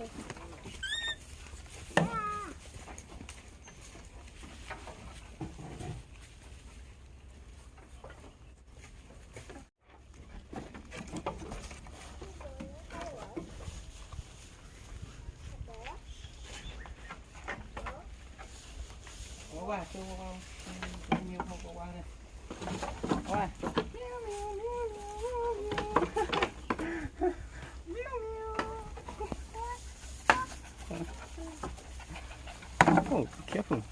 Wawa, cho nhiều không Wawa đây. Wawa. Oh, be careful.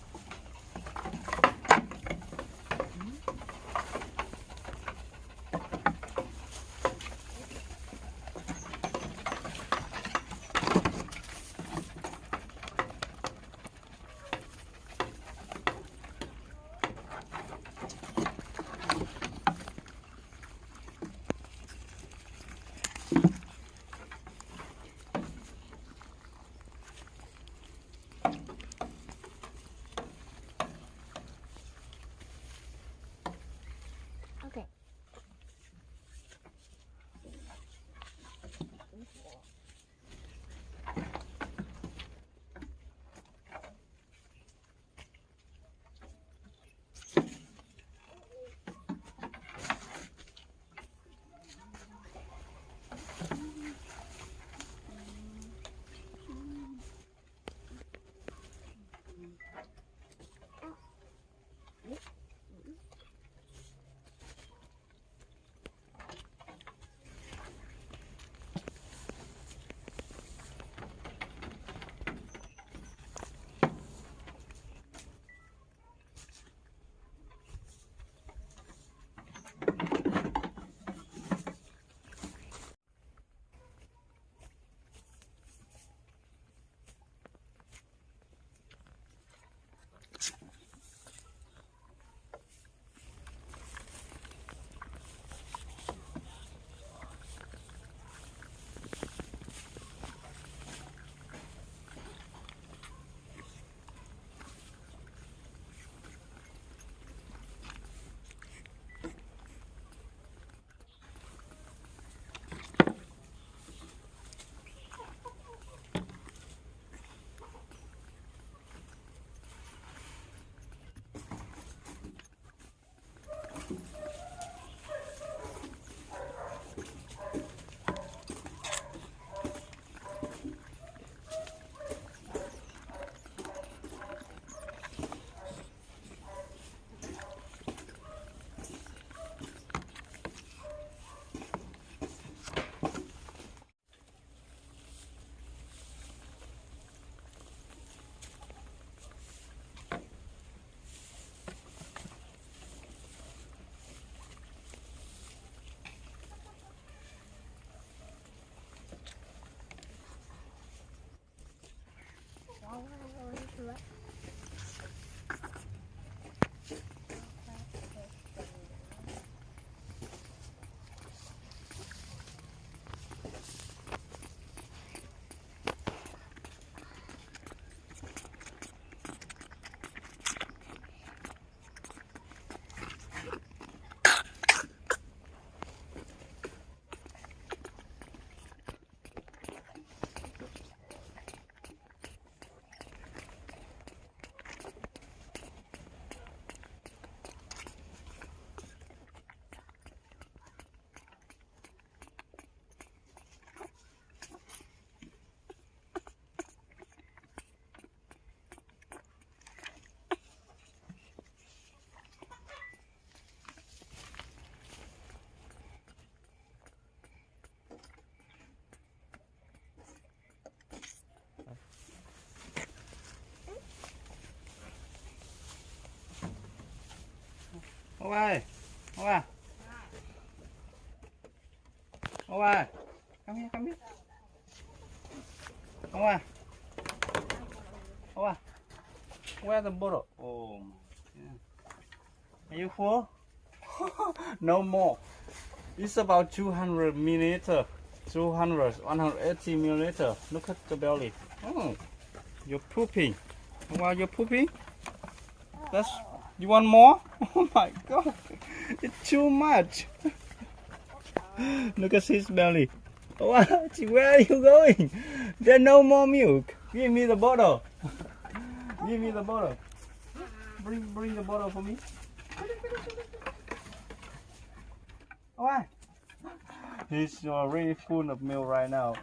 Okay. Wawa, Wawa, Wawa, come here, come here. Wawa, Wawa, where's the bottle? Oh, yeah. Are you full? No more. It's about 200 milliliter, 180 milliliter. Look at the belly. Oh, you're pooping. Wawa, you're pooping? That's. You want more? Oh my god, it's too much. Look at his belly. What? Where are you going? There's no more milk. Give me the bottle. Give me the bottle. Bring the bottle for me. Why? He's really full of milk right now.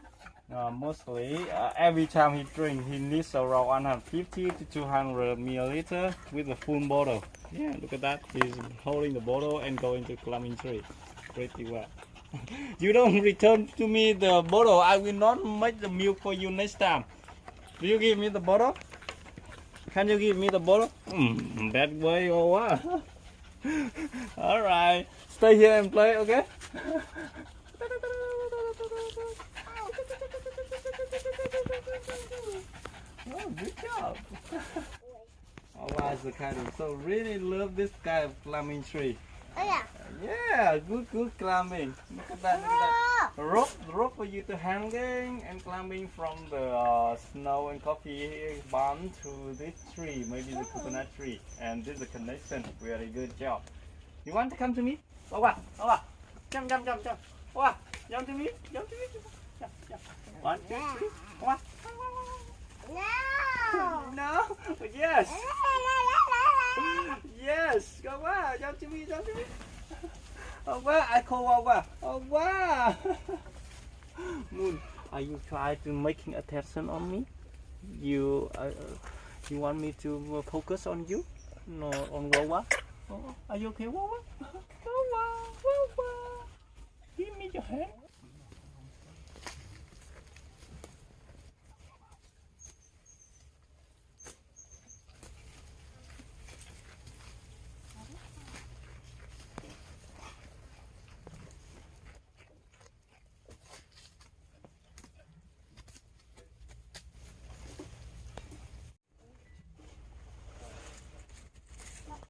Mostly, every time he drinks, he needs around 150 to 200 milliliter with a full bottle. Yeah, look at that. He's holding the bottle and going to climbing tree. Pretty well. You don't return to me the bottle, I will not make the milk for you next time. Do you give me the bottle? Can you give me the bottle? Bad way or what? Alright, stay here and play, okay? Oh, good job. Wawa is the kind of so really love this kind of climbing tree. Oh yeah. Yeah, good climbing. Look at that, look at that. Rope for you to hanging and climbing from the snow and coffee barn to this tree, maybe the coconut tree. And this is the connection. Very good job. You want to come to me? Wawa, Wawa, jump. Wawa, jump to me, jump. 1, 2, 3, Wawa. No. No? Yes. Yes. Wawa, jump to me. Wawa, I call Wawa. Wawa. Moon, are you trying to making attention on me? You want me to focus on you? No, on Wawa? Oh, are you okay, Wawa? Wawa. Give me your hand.